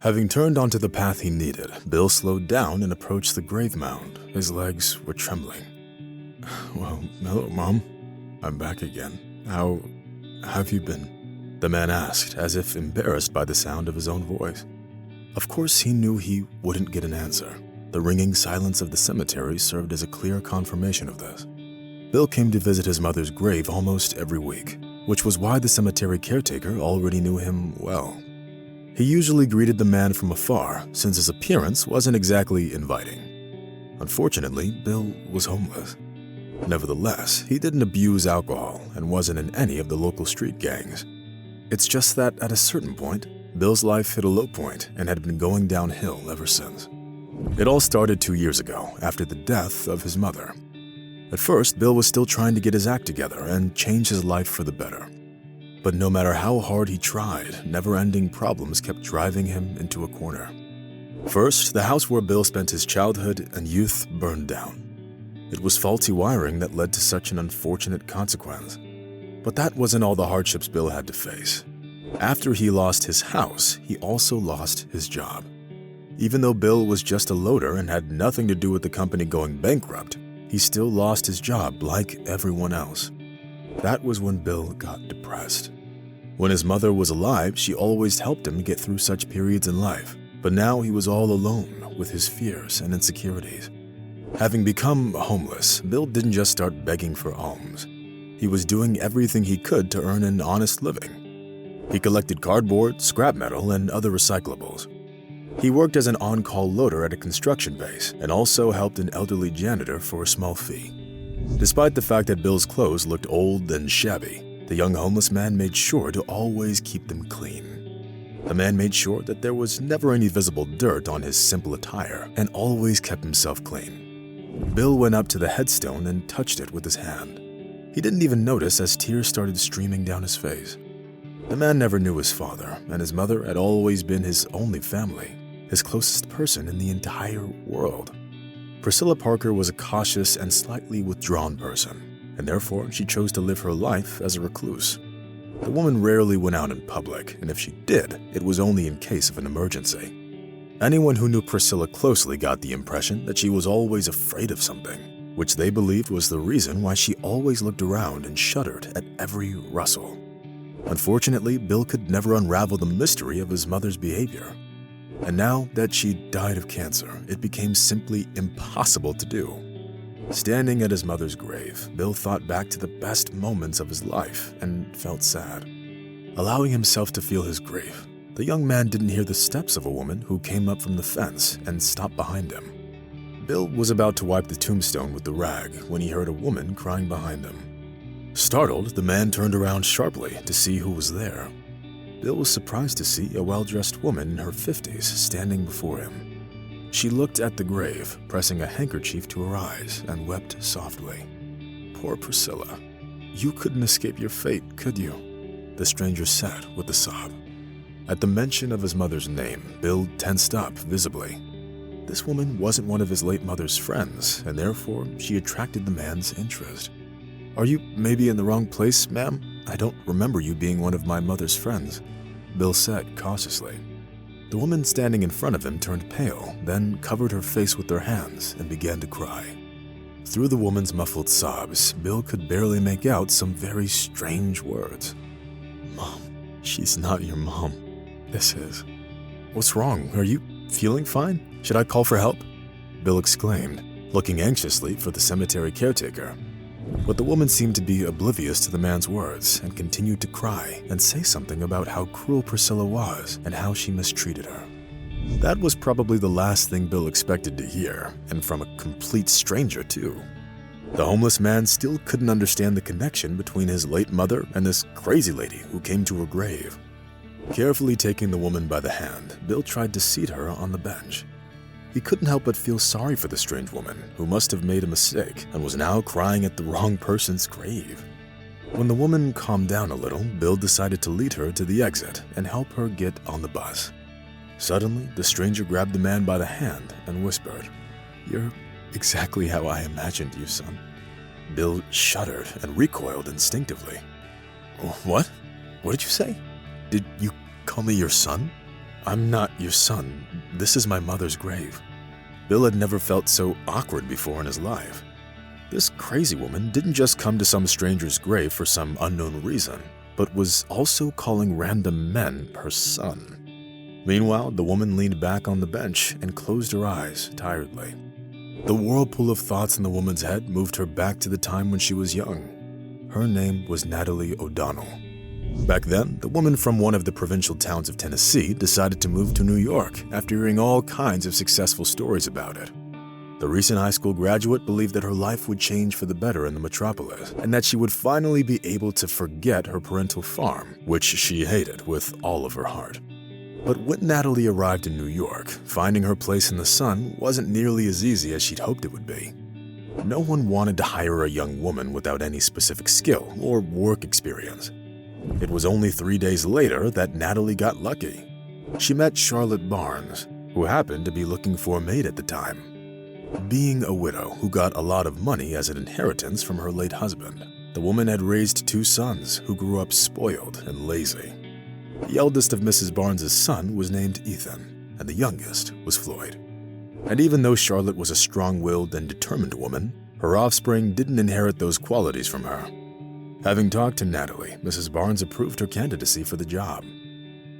Having turned onto the path he needed, Bill slowed down and approached the grave mound. His legs were trembling. "Well, hello, Mom. I'm back again. How have you been?" the man asked, as if embarrassed by the sound of his own voice. Of course, he knew he wouldn't get an answer. The ringing silence of the cemetery served as a clear confirmation of this. Bill came to visit his mother's grave almost every week, which was why the cemetery caretaker already knew him well. He usually greeted the man from afar, since his appearance wasn't exactly inviting. Unfortunately, Bill was homeless. Nevertheless, he didn't abuse alcohol and wasn't in any of the local street gangs. It's just that at a certain point, Bill's life hit a low point and had been going downhill ever since. It all started 2 years ago, after the death of his mother. At first, Bill was still trying to get his act together and change his life for the better. But no matter how hard he tried, never-ending problems kept driving him into a corner. First, the house where Bill spent his childhood and youth burned down. It was faulty wiring that led to such an unfortunate consequence. But that wasn't all the hardships Bill had to face. After he lost his house, he also lost his job. Even though Bill was just a loader and had nothing to do with the company going bankrupt, he still lost his job like everyone else. That was when Bill got depressed. When his mother was alive, she always helped him get through such periods in life, but now he was all alone with his fears and insecurities. Having become homeless, Bill didn't just start begging for alms. He was doing everything he could to earn an honest living. He collected cardboard, scrap metal, and other recyclables. He worked as an on-call loader at a construction base and also helped an elderly janitor for a small fee. Despite the fact that Bill's clothes looked old and shabby, the young homeless man made sure to always keep them clean. The man made sure that there was never any visible dirt on his simple attire and always kept himself clean. Bill went up to the headstone and touched it with his hand. He didn't even notice as tears started streaming down his face. The man never knew his father, and his mother had always been his only family, his closest person in the entire world. Priscilla Parker was a cautious and slightly withdrawn person, and therefore she chose to live her life as a recluse. The woman rarely went out in public, and if she did, it was only in case of an emergency. Anyone who knew Priscilla closely got the impression that she was always afraid of something, which they believed was the reason why she always looked around and shuddered at every rustle. Unfortunately, Bill could never unravel the mystery of his mother's behavior. And now that she died of cancer, it became simply impossible to do. Standing at his mother's grave, Bill thought back to the best moments of his life and felt sad. Allowing himself to feel his grief, the young man didn't hear the steps of a woman who came up from the fence and stopped behind him. Bill was about to wipe the tombstone with the rag when he heard a woman crying behind him. Startled, the man turned around sharply to see who was there. Bill was surprised to see a well-dressed woman in her 50s standing before him. She looked at the grave, pressing a handkerchief to her eyes, and wept softly. "Poor Priscilla. You couldn't escape your fate, could you?" the stranger said with a sob. At the mention of his mother's name, Bill tensed up visibly. This woman wasn't one of his late mother's friends, and therefore she attracted the man's interest. "Are you maybe in the wrong place, ma'am? I don't remember you being one of my mother's friends," Bill said cautiously. The woman standing in front of him turned pale, then covered her face with her hands and began to cry. Through the woman's muffled sobs, Bill could barely make out some very strange words. "Mom, she's not your mom. This is." "What's wrong? Are you feeling fine? Should I call for help?" Bill exclaimed, looking anxiously for the cemetery caretaker. But the woman seemed to be oblivious to the man's words and continued to cry and say something about how cruel Priscilla was and how she mistreated her. That was probably the last thing Bill expected to hear, and from a complete stranger too. The homeless man still couldn't understand the connection between his late mother and this crazy lady who came to her grave. Carefully taking the woman by the hand, Bill tried to seat her on the bench. He couldn't help but feel sorry for the strange woman, who must have made a mistake and was now crying at the wrong person's grave. When the woman calmed down a little, Bill decided to lead her to the exit and help her get on the bus. Suddenly, the stranger grabbed the man by the hand and whispered, "You're exactly how I imagined you, son." Bill shuddered and recoiled instinctively. "What? What did you say? Did you call me your son? I'm not your son. This is my mother's grave." Bill had never felt so awkward before in his life. This crazy woman didn't just come to some stranger's grave for some unknown reason, but was also calling random men her son. Meanwhile, the woman leaned back on the bench and closed her eyes tiredly. The whirlpool of thoughts in the woman's head moved her back to the time when she was young. Her name was Natalie O'Donnell. Back then, the woman from one of the provincial towns of Tennessee decided to move to New York after hearing all kinds of successful stories about it. The recent high school graduate believed that her life would change for the better in the metropolis, and that she would finally be able to forget her parental farm, which she hated with all of her heart. But when Natalie arrived in New York, finding her place in the sun wasn't nearly as easy as she'd hoped it would be. No one wanted to hire a young woman without any specific skill or work experience. It was only 3 days later that Natalie got lucky. She met Charlotte Barnes, who happened to be looking for a maid at the time. Being a widow who got a lot of money as an inheritance from her late husband, the woman had raised 2 sons who grew up spoiled and lazy. The eldest of Mrs. Barnes's son was named Ethan, and the youngest was Floyd. And even though Charlotte was a strong-willed and determined woman, her offspring didn't inherit those qualities from her. Having talked to Natalie, Mrs. Barnes approved her candidacy for the job.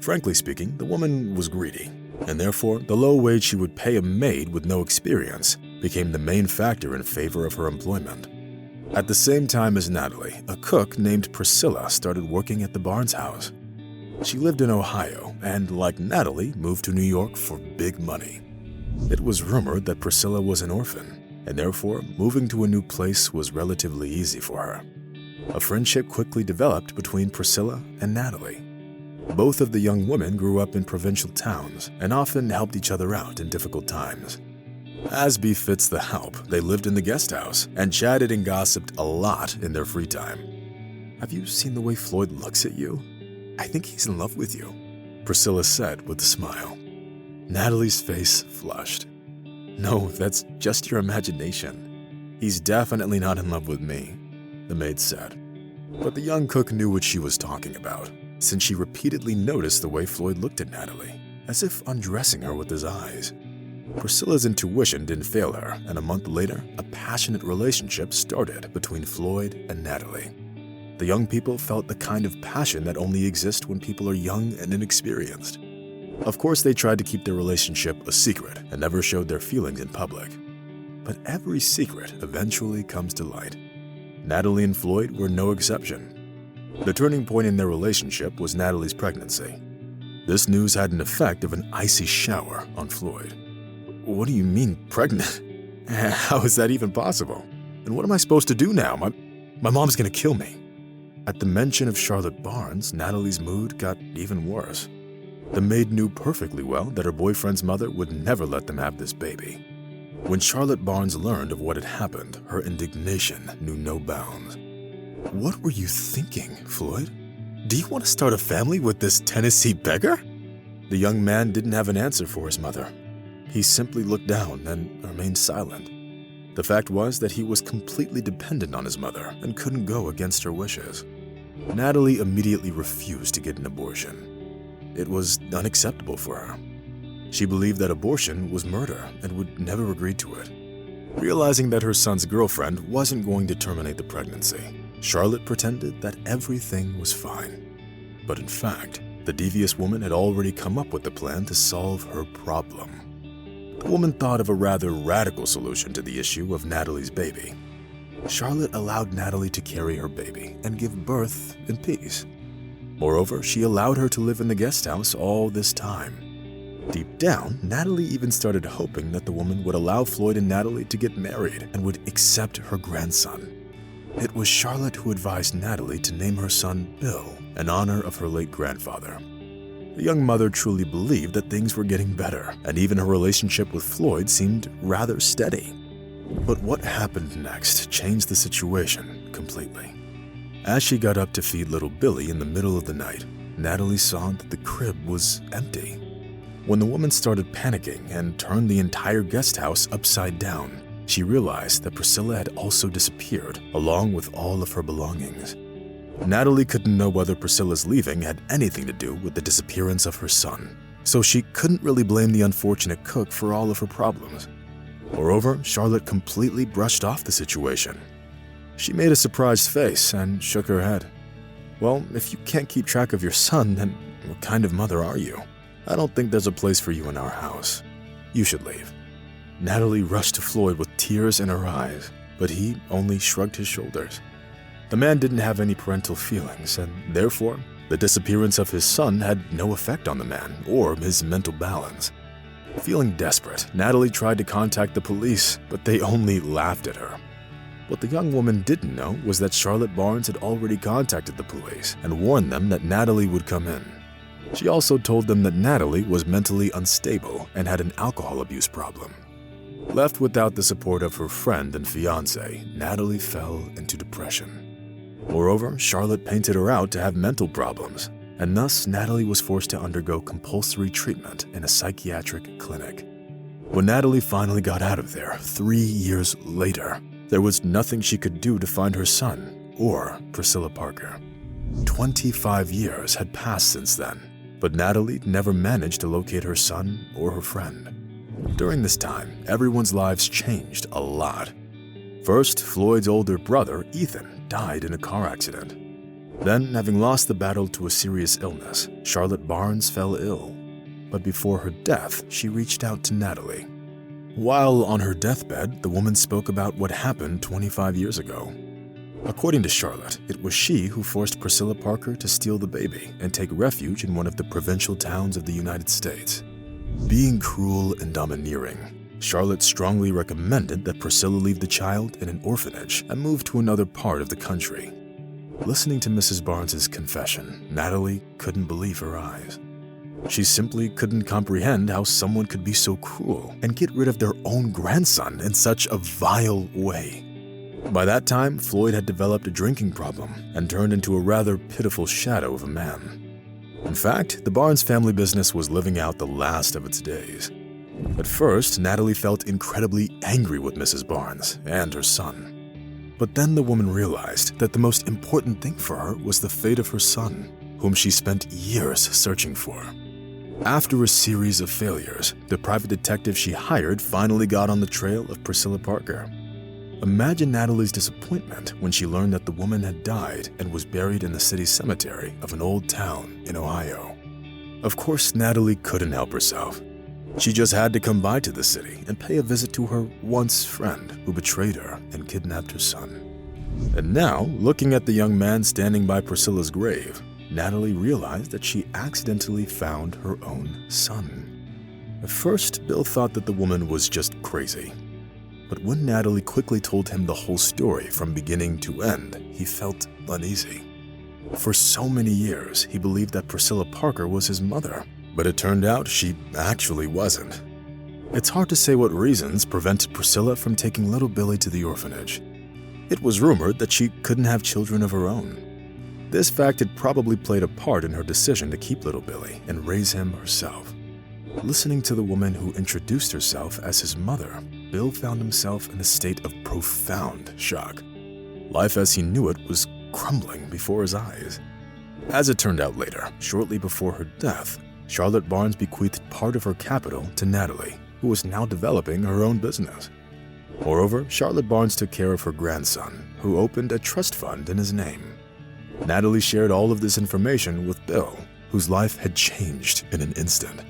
Frankly speaking, the woman was greedy, and therefore the low wage she would pay a maid with no experience became the main factor in favor of her employment. At the same time as Natalie, a cook named Priscilla started working at the Barnes house. She lived in Ohio and, like Natalie, moved to New York for big money. It was rumored that Priscilla was an orphan, and therefore moving to a new place was relatively easy for her. A friendship quickly developed between Priscilla and Natalie. Both of the young women grew up in provincial towns and often helped each other out in difficult times. As befits the help, they lived in the guest house and chatted and gossiped a lot in their free time. "Have you seen the way Floyd looks at you? I think he's in love with you," Priscilla said with a smile. Natalie's face flushed. "No, that's just your imagination. He's definitely not in love with me," the maid said. But the young cook knew what she was talking about, since she repeatedly noticed the way Floyd looked at Natalie, as if undressing her with his eyes. Priscilla's intuition didn't fail her, and a month later, a passionate relationship started between Floyd and Natalie. The young people felt the kind of passion that only exists when people are young and inexperienced. Of course, they tried to keep their relationship a secret and never showed their feelings in public. But every secret eventually comes to light. Natalie and Floyd were no exception. The turning point in their relationship was Natalie's pregnancy. This news had an effect of an icy shower on Floyd. "What do you mean, pregnant? How is that even possible? And what am I supposed to do now? My mom's gonna kill me." At the mention of Charlotte Barnes, Natalie's mood got even worse. The maid knew perfectly well that her boyfriend's mother would never let them have this baby. When Charlotte Barnes learned of what had happened, her indignation knew no bounds. "What were you thinking, Floyd? Do you want to start a family with this Tennessee beggar?" The young man didn't have an answer for his mother. He simply looked down and remained silent. The fact was that he was completely dependent on his mother and couldn't go against her wishes. Natalie immediately refused to get an abortion. It was unacceptable for her. She believed that abortion was murder and would never agree to it. Realizing that her son's girlfriend wasn't going to terminate the pregnancy, Charlotte pretended that everything was fine. But in fact, the devious woman had already come up with a plan to solve her problem. The woman thought of a rather radical solution to the issue of Natalie's baby. Charlotte allowed Natalie to carry her baby and give birth in peace. Moreover, she allowed her to live in the guest house all this time. Deep down, Natalie even started hoping that the woman would allow Floyd and Natalie to get married and would accept her grandson. It was Charlotte who advised Natalie to name her son Bill in honor of her late grandfather. The young mother truly believed that things were getting better, and even her relationship with Floyd seemed rather steady. But what happened next changed the situation completely. As she got up to feed little Billy in the middle of the night, Natalie saw that the crib was empty. When the woman started panicking and turned the entire guest house upside down, she realized that Priscilla had also disappeared, along with all of her belongings. Natalie couldn't know whether Priscilla's leaving had anything to do with the disappearance of her son, so she couldn't really blame the unfortunate cook for all of her problems. Moreover, Charlotte completely brushed off the situation. She made a surprised face and shook her head. "Well, if you can't keep track of your son, then what kind of mother are you? I don't think there's a place for you in our house. You should leave." Natalie rushed to Floyd with tears in her eyes, but he only shrugged his shoulders. The man didn't have any parental feelings, and therefore, the disappearance of his son had no effect on the man or his mental balance. Feeling desperate, Natalie tried to contact the police, but they only laughed at her. What the young woman didn't know was that Charlotte Barnes had already contacted the police and warned them that Natalie would come in. She also told them that Natalie was mentally unstable and had an alcohol abuse problem. Left without the support of her friend and fiancé, Natalie fell into depression. Moreover, Charlotte painted her out to have mental problems, and thus Natalie was forced to undergo compulsory treatment in a psychiatric clinic. When Natalie finally got out of there 3 years later, there was nothing she could do to find her son or Priscilla Parker. 25 years had passed since then, but Natalie never managed to locate her son or her friend. During this time, everyone's lives changed a lot. First, Floyd's older brother, Ethan, died in a car accident. Then, having lost the battle to a serious illness, Charlotte Barnes fell ill. But before her death, she reached out to Natalie. While on her deathbed, the woman spoke about what happened 25 years ago. According to Charlotte, it was she who forced Priscilla Parker to steal the baby and take refuge in one of the provincial towns of the United States. Being cruel and domineering, Charlotte strongly recommended that Priscilla leave the child in an orphanage and move to another part of the country. Listening to Mrs. Barnes's confession, Natalie couldn't believe her eyes. She simply couldn't comprehend how someone could be so cruel and get rid of their own grandson in such a vile way. By that time, Floyd had developed a drinking problem and turned into a rather pitiful shadow of a man. In fact, the Barnes family business was living out the last of its days. At first, Natalie felt incredibly angry with Mrs. Barnes and her son. But then the woman realized that the most important thing for her was the fate of her son, whom she spent years searching for. After a series of failures, the private detective she hired finally got on the trail of Priscilla Parker. Imagine Natalie's disappointment when she learned that the woman had died and was buried in the city cemetery of an old town in Ohio. Of course, Natalie couldn't help herself. She just had to come by to the city and pay a visit to her once friend who betrayed her and kidnapped her son. And now, looking at the young man standing by Priscilla's grave, Natalie realized that she accidentally found her own son. At first, Bill thought that the woman was just crazy. But when Natalie quickly told him the whole story from beginning to end, he felt uneasy. For so many years, he believed that Priscilla Parker was his mother, but it turned out she actually wasn't. It's hard to say what reasons prevented Priscilla from taking little Billy to the orphanage. It was rumored that she couldn't have children of her own. This fact had probably played a part in her decision to keep little Billy and raise him herself. Listening to the woman who introduced herself as his mother, Bill found himself in a state of profound shock. Life as he knew it was crumbling before his eyes. As it turned out later, shortly before her death, Charlotte Barnes bequeathed part of her capital to Natalie, who was now developing her own business. Moreover, Charlotte Barnes took care of her grandson, who opened a trust fund in his name. Natalie shared all of this information with Bill, whose life had changed in an instant.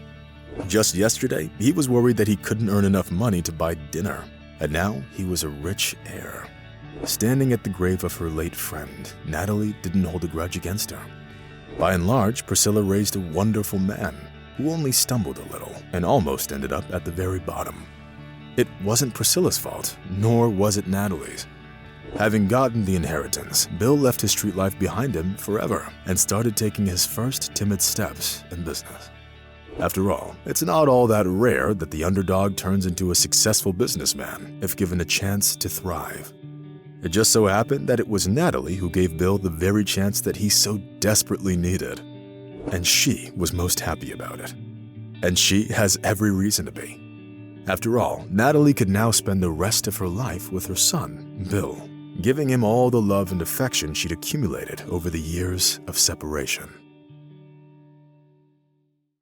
Just yesterday, he was worried that he couldn't earn enough money to buy dinner, and now he was a rich heir. Standing at the grave of her late friend, Natalie didn't hold a grudge against her. By and large, Priscilla raised a wonderful man who only stumbled a little and almost ended up at the very bottom. It wasn't Priscilla's fault, nor was it Natalie's. Having gotten the inheritance, Bill left his street life behind him forever and started taking his first timid steps in business. After all, it's not all that rare that the underdog turns into a successful businessman if given a chance to thrive. It just so happened that it was Natalie who gave Bill the very chance that he so desperately needed. And she was most happy about it. And she has every reason to be. After all, Natalie could now spend the rest of her life with her son, Bill, giving him all the love and affection she'd accumulated over the years of separation.